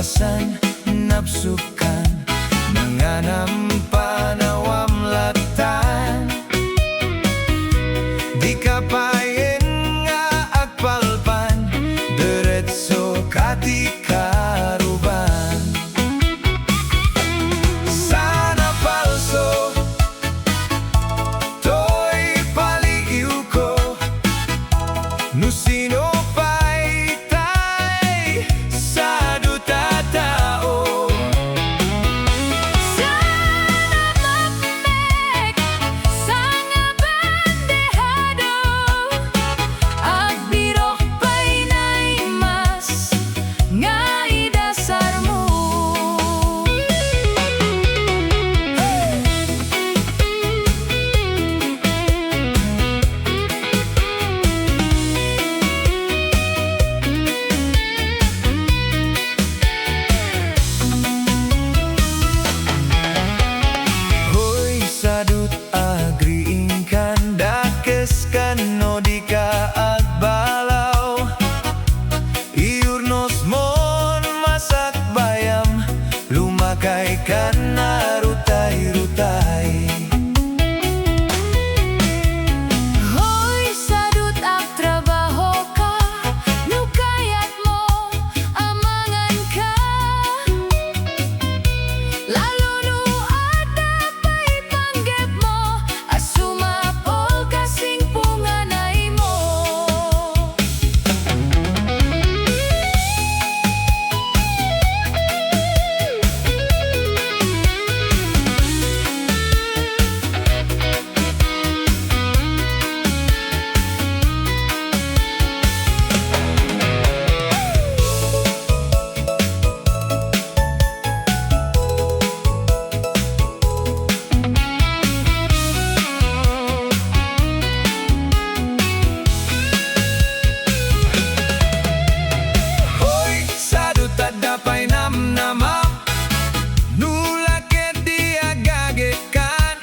iwasan, napsukan, nanganam panawam latan. Di kapayen nga agpalpan, diretso kati karuban. Sana palso, to'y paligiw ko, nusino pa'y tay, SADUT at tao. Sana magmek sa nga bandehado, agbirok pa'y naimas nga idasar mo. Hoy SADUT, agriing kan, dakes kan no di ka agbalaw. Iurnos mon masak bayam, lumakay kan na rutay-rutay. Hoy SADUT, agtrabaho ka, nukayat mo, amangan ka. Lalo no ada pa'y panggap mo, asumapol kasing punganay mo. Hoy SADUT, adapay namnamam, nulaket di agagit kan.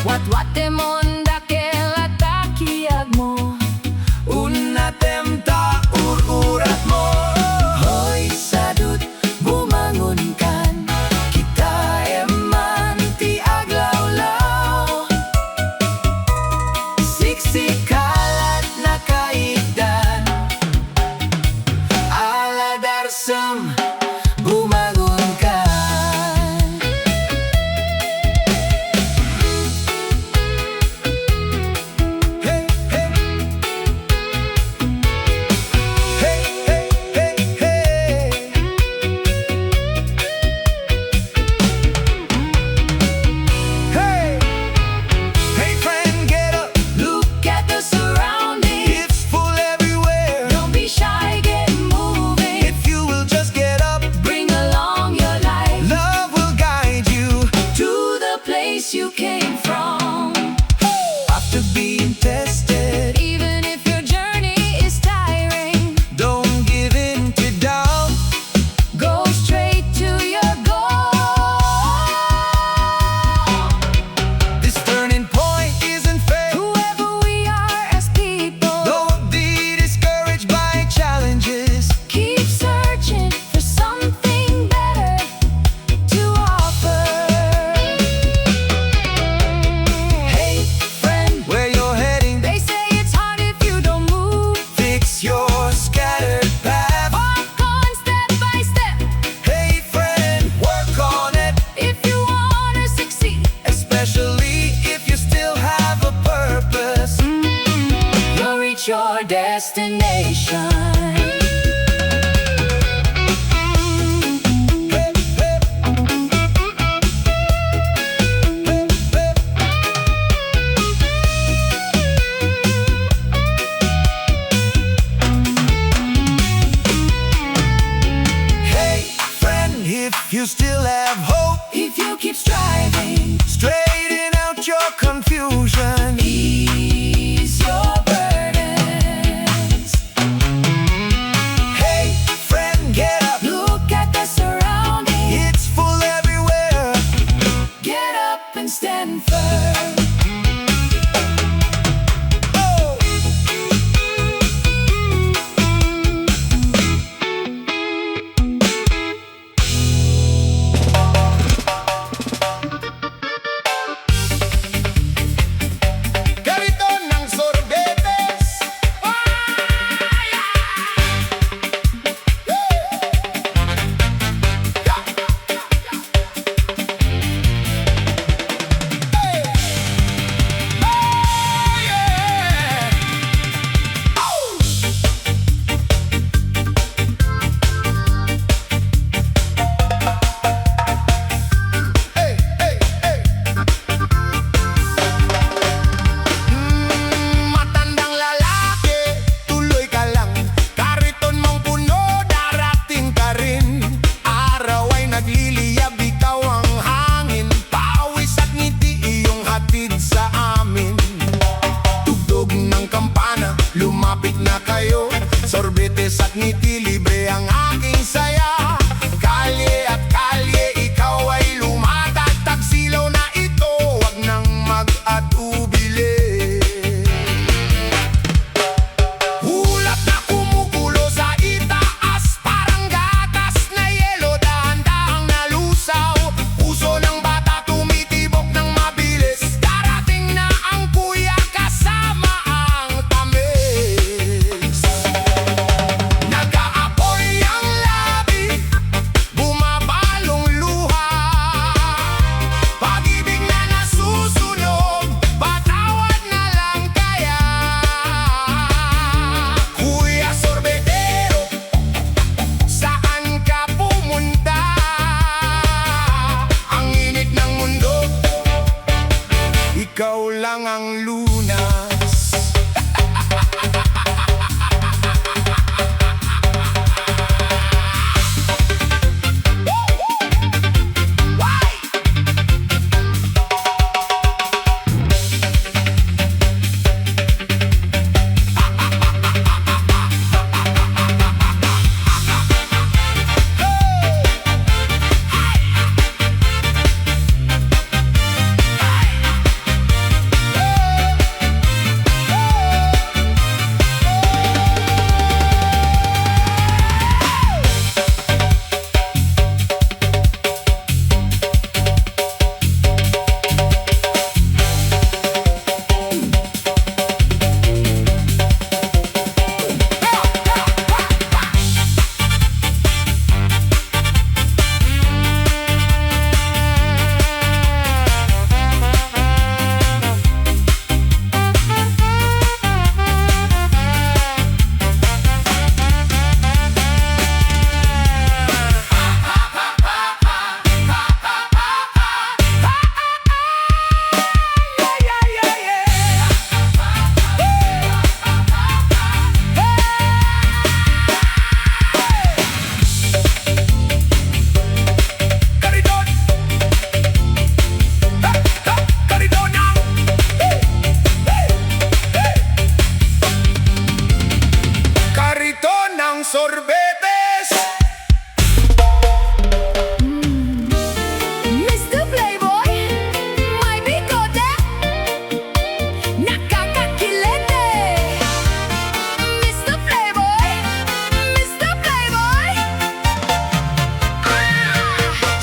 Wat-wate mon dakel at takiyag mo, Unatem ta ururat mo. Hoy SADUT, bumangon kan, kita eman ti aglawlaw. Siksikalat na kaigdan, aladarsam, bumangon kan. Hey, hey. Hey, hey, hey, hey. Hey, hey friend, get up. look at the surroundings. It's full everywhere. Don't be shy, get moving. If you will just get up, Bring along your life love will guide you. to the place you came from. After being tested, Even if your journey is tiring, don't give in to doubt. go straight to your goal. This turning point isn't fate. Whoever we are as people, Don't be discouraged by challenges. keep searching for something better to offer. Hey friend, where you're heading, They say it's hard if you don't move. fix your scattered path. Walk on step by step Hey friend, work on it, if you wanna succeed. especially if you still have a purpose. You'll reach your destination. Hey, hey. Hey, hey. Hey friend, if you still have hope, If you keep striving, straighten out your confusion. ease your burdens. Hey friend, get up. Look at the surroundings. It's full everywhere. Get up and stand firm. Oh.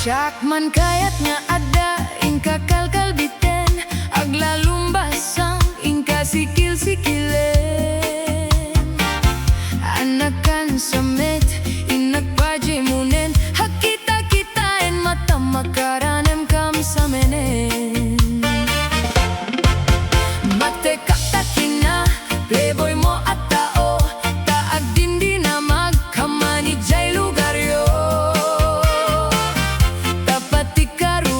Tsak man kayat nga ada, ingka kalkalbiten, aglalumbasang, ingka sikil-sikilen. Anakan samet, inagpajemunen, hakita-kitain mata makaranem kam samenen. Matekak-takina, playboy mo at tao, taag dindi na magkamanijay lugar yo. Tapati karo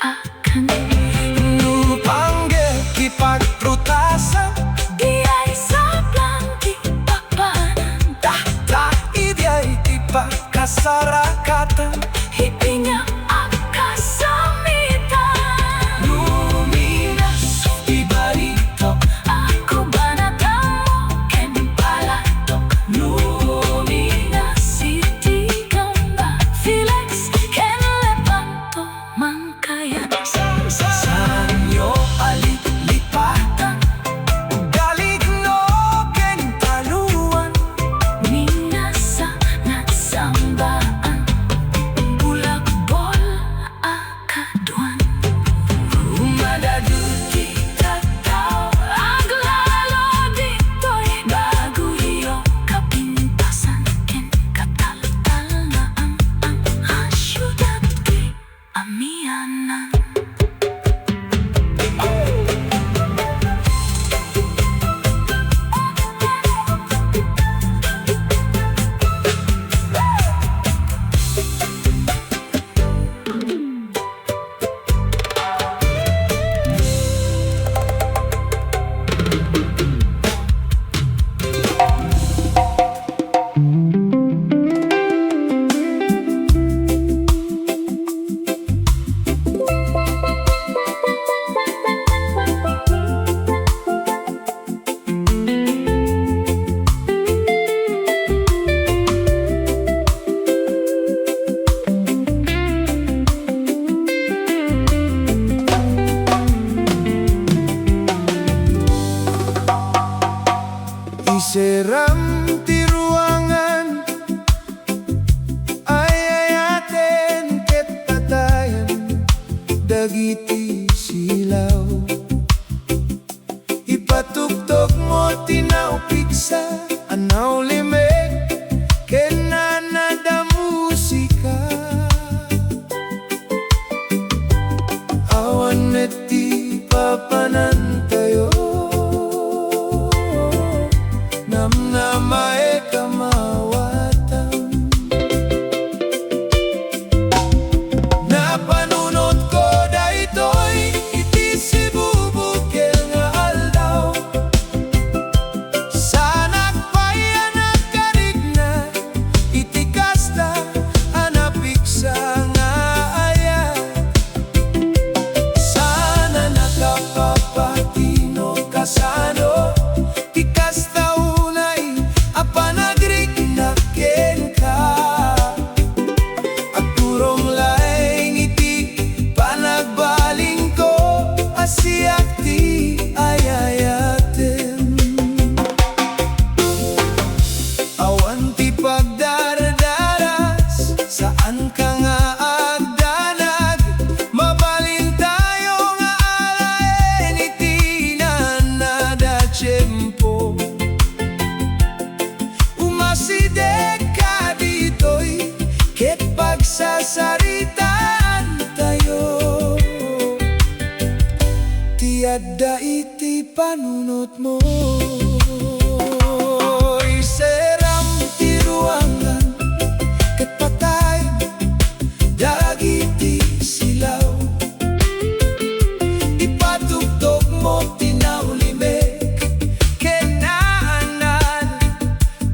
akan Nupanggil kipagprutasan Di ay sablang di pagpaanan Tahta idyay ipagkasarakatan Hipinya akasamitan Luminas ibarito Ako ba natamo ken palatok Luminas Iti gamba Felix ken lepanto Mangkayan Sanyo alit-lipatan Galigno ken taluan Minasa nagsambaan Bulagbol akaduan Umadaduti Tataw aglalo ditoy Bago iyo kapintasan ken kataltal na ang asyudad di amianan ISERRAM ti ruangan Ayayaten ket patayan Dagiti silaw Ipatuktok mo tinaw piksa Anaw limek ken nanada musika Awan neti papanantayo Namnamae kamawatan Napanunod ko daytoy iti sibubukil nga aldaw Sanak payan nagkarigna iti kasta anapiksa nga aya Sana nakapapatino kasano ti kasta apanagrik na ken ka At turong laeng iti panagbaling ko Asiak ti ayayaten Awan ti pagdardaras Saan ka nga agdanag Mabalin tayo nga alaen iti nanada tiyempo Umasidek ka ditoy ket pagsasaritaan tayo Tiada iti panunot mo ISERRAM ti ruangan ket patay Dagiti silaw Ipatugtog mo tinaw limek ken naanan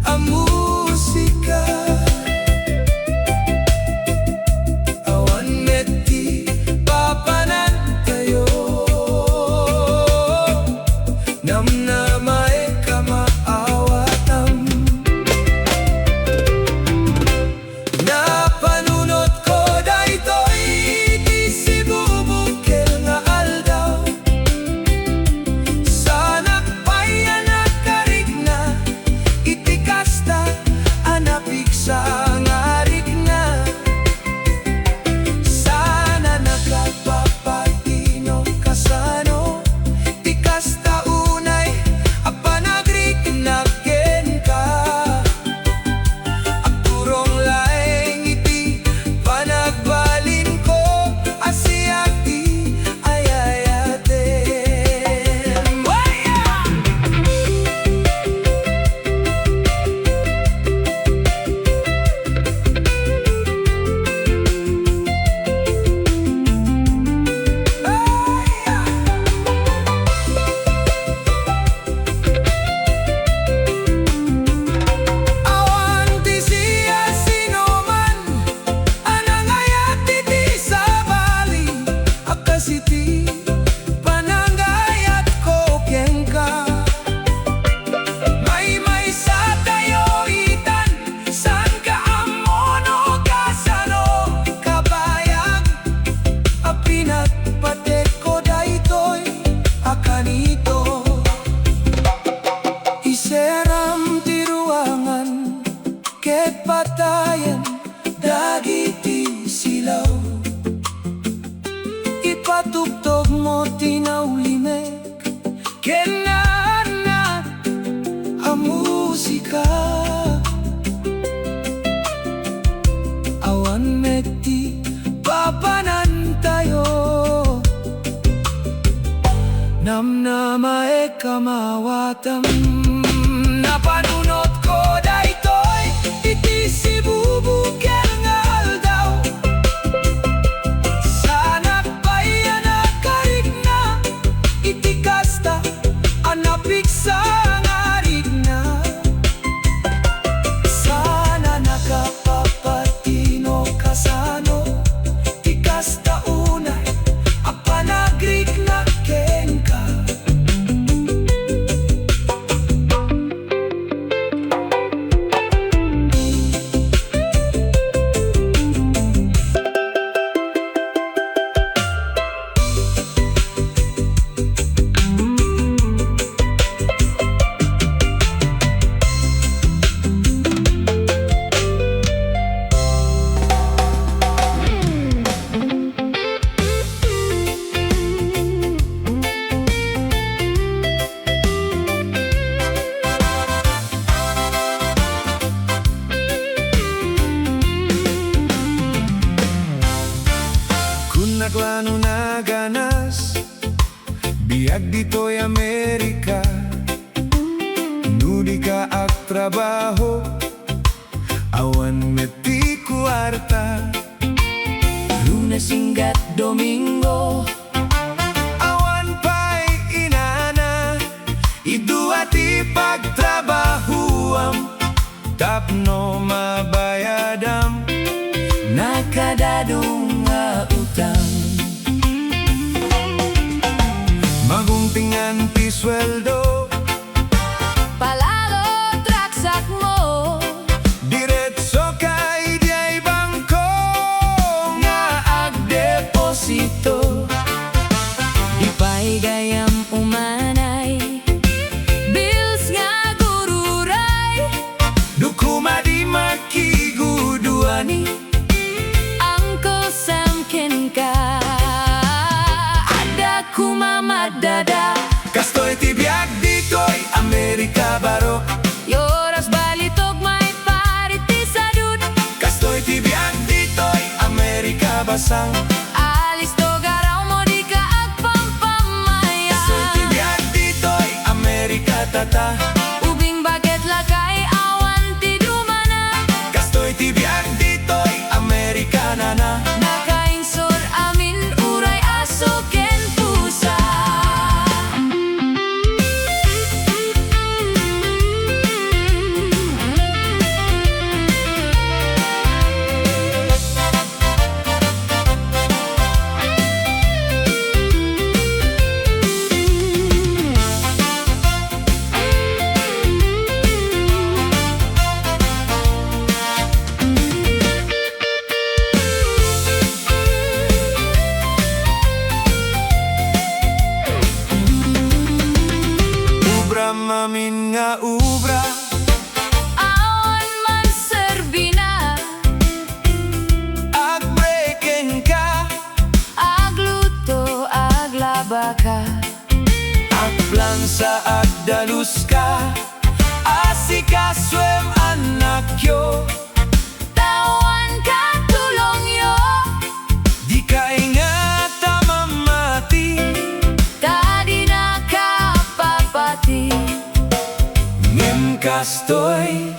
ang musika Awan neti papanan tayo Namnamae City, Panangay at Kokengka. May sa tayo itan, san ka amono kasano, kabayag, apinat pateko daytoy, akanito. ISERRAM ti ruangan, ket patayan, dagiti silaw. Ipatugtog mo tinaulimek, kenana ang musika. Awan meti papanan tayo, namnamae kamawatam. Napanunot ko daytoy, iti si bubuker nga aldaw. Sana bayan na karig na, iti kasta anapik sa ngarig na. Sana nakapapatino kasano, ti kasta unay, apanagrig na kenka. Naklano na ganas, biag dito'y Amerika. Nudi ka ak trabaho, awan meti kuarta. Lunes hingga't Domingo, awan pa'y inana. Idua ti pagtrabahuam, tapno mabayadam, nakadadong nga utang. Maguntingan ti sweldo, Palalo traksak mo, diretso kay diay bangko nga agdeposito. di pa'y gayam umanay, bills nga gururay. Dukuma di makiguduani, Uncle Sam Kenka, ada kumamadada. kastoy ti biag dito'y Amerika baro. Yoras balitog may pariti SADUT, Kastoy ti biag dito'y Amerika basang. alis to garaw mo di ka agpampamaya. Kastoy ti biag dito'y Amerika tata. Ubing baget lakay awan ti dumana, Kastoy ti biag dito'y Amerika nana. nakainsor amin uray aso ken pusa. Ubra mamin nga ubra, Awan man serbina, agbreaking ka, agluto aglaba ka. agplansa agdalus ka, asikaswem anak yo. Tawan ka tulong yo, Di ka ingata mamati, tadi na ka papati. ngem kastoy